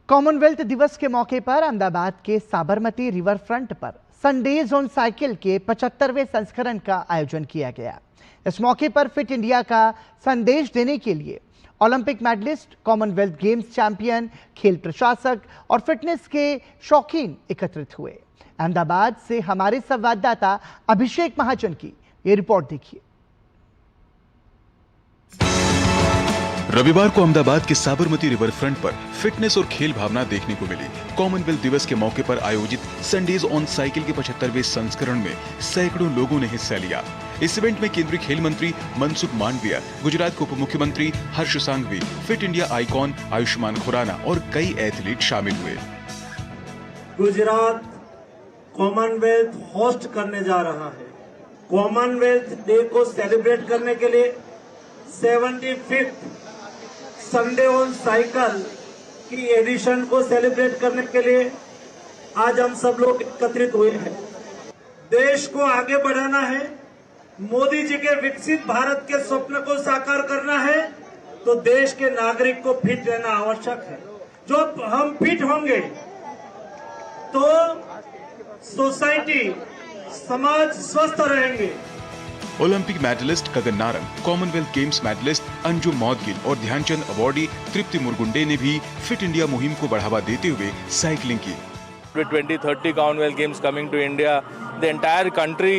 Commonwealth दिवस के मौके पर अहमदाबाद के साबरमती रिवर फ्रंट पर संडेज ऑन साइकिल के 75वें संस्करण का आयोजन किया गया। इस मौके पर फिट इंडिया का संदेश देने के लिए Olympic medallist, Commonwealth Games champion, खेल प्रशासक और फिटनेस के शौकीन एकत्रित हुए। अहमदाबाद से हमारे संवाददाता अभिषेक महाजन की ये रिपोर्ट देखिए। रविवार को अहमदाबाद के साबरमती रिवर फ्रंट पर फिटनेस और खेल भावना देखने को मिली। कॉमनवेल्थ दिवस के मौके पर आयोजित संडेज ऑन साइकिल के 75वें संस्करण में सैकड़ों लोगों ने हिस्सा लिया। इस इवेंट में केंद्रीय खेल मंत्री मनसुख मांडविया, गुजरात के उप मुख्यमंत्री Harsh Sanghavi, fit India icon Ayushmann Khurrana और कई एथलीट शामिल हुए। गुजरात कॉमनवेल्थ होस्ट करने जा रहा है। कॉमनवेल्थ डे को सेलिब्रेट करने के लिए 75th संडे ऑन साइकिल की एडिशन को सेलिब्रेट करने के लिए आज हम सब लोग एकत्रित हुए हैं। देश को आगे बढ़ाना है, मोदी जी के विकसित भारत के स्वप्न को साकार करना है, तो देश के नागरिक को फिट रहना आवश्यक है। जो हम फिट होंगे तो सोसाइटी, समाज स्वस्थ रहेंगे। Olympic medallist Gagan Narang, Commonwealth Games medallist Anjum Moudgil और ध्यानचंद अवार्डी तृप्ति मुरगुंडे ने भी फिट इंडिया मुहिम को बढ़ावा देते हुए साइकिलिंग की। With 2030 Commonwealth Games coming to India, the entire country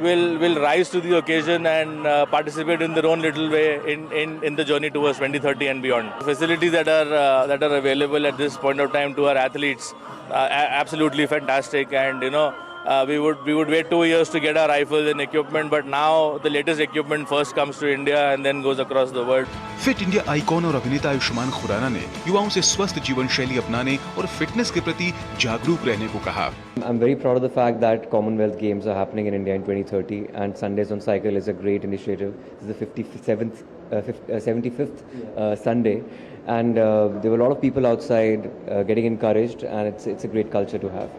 will rise to the occasion and participate in their own little way in the journey towards 2030 and beyond. Facilities that are available at this point of time to our athletes absolutely fantastic, and we would wait 2 years to get our rifles and equipment, but now the latest equipment first comes to India and then goes across the world. Fit India icon और अभिनेता आयुष्मान खुराना ने युवाओं से स्वस्थ जीवन शैली अपनाने और फिटनेस के प्रति जागरूक रहने को कहा। I'm very proud of the fact that Commonwealth Games are happening in India in 2030, and Sundays on Cycle is a great initiative. This is the 75th Sunday, and there were a lot of people outside getting encouraged, and it's a great culture to have.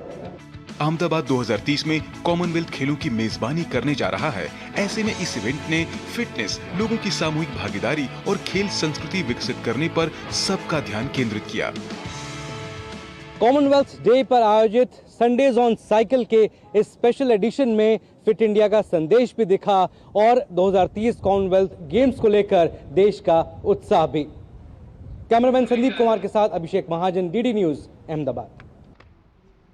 Ahmedabad 2030 में Commonwealth खेलों की मेजबानी करने जा रहा है। ऐसे में इस इवेंट ने फिटनेस, लोगों की सामूहिक भागीदारी और खेल संस्कृति विकसित करने पर सबका ध्यान केंद्रित किया। कॉमनवेल्थ डे पर आयोजित संडेज ऑन साइकिल के इस स्पेशल एडिशन में फिट इंडिया का संदेश भी दिखा और 2030 कॉमनवेल्थ गेम्स को लेकर देश का उत्साह भी। कैमरामैन संदीप कुमार के साथ अभिषेक महाजन, डीडी न्यूज, अहमदाबाद।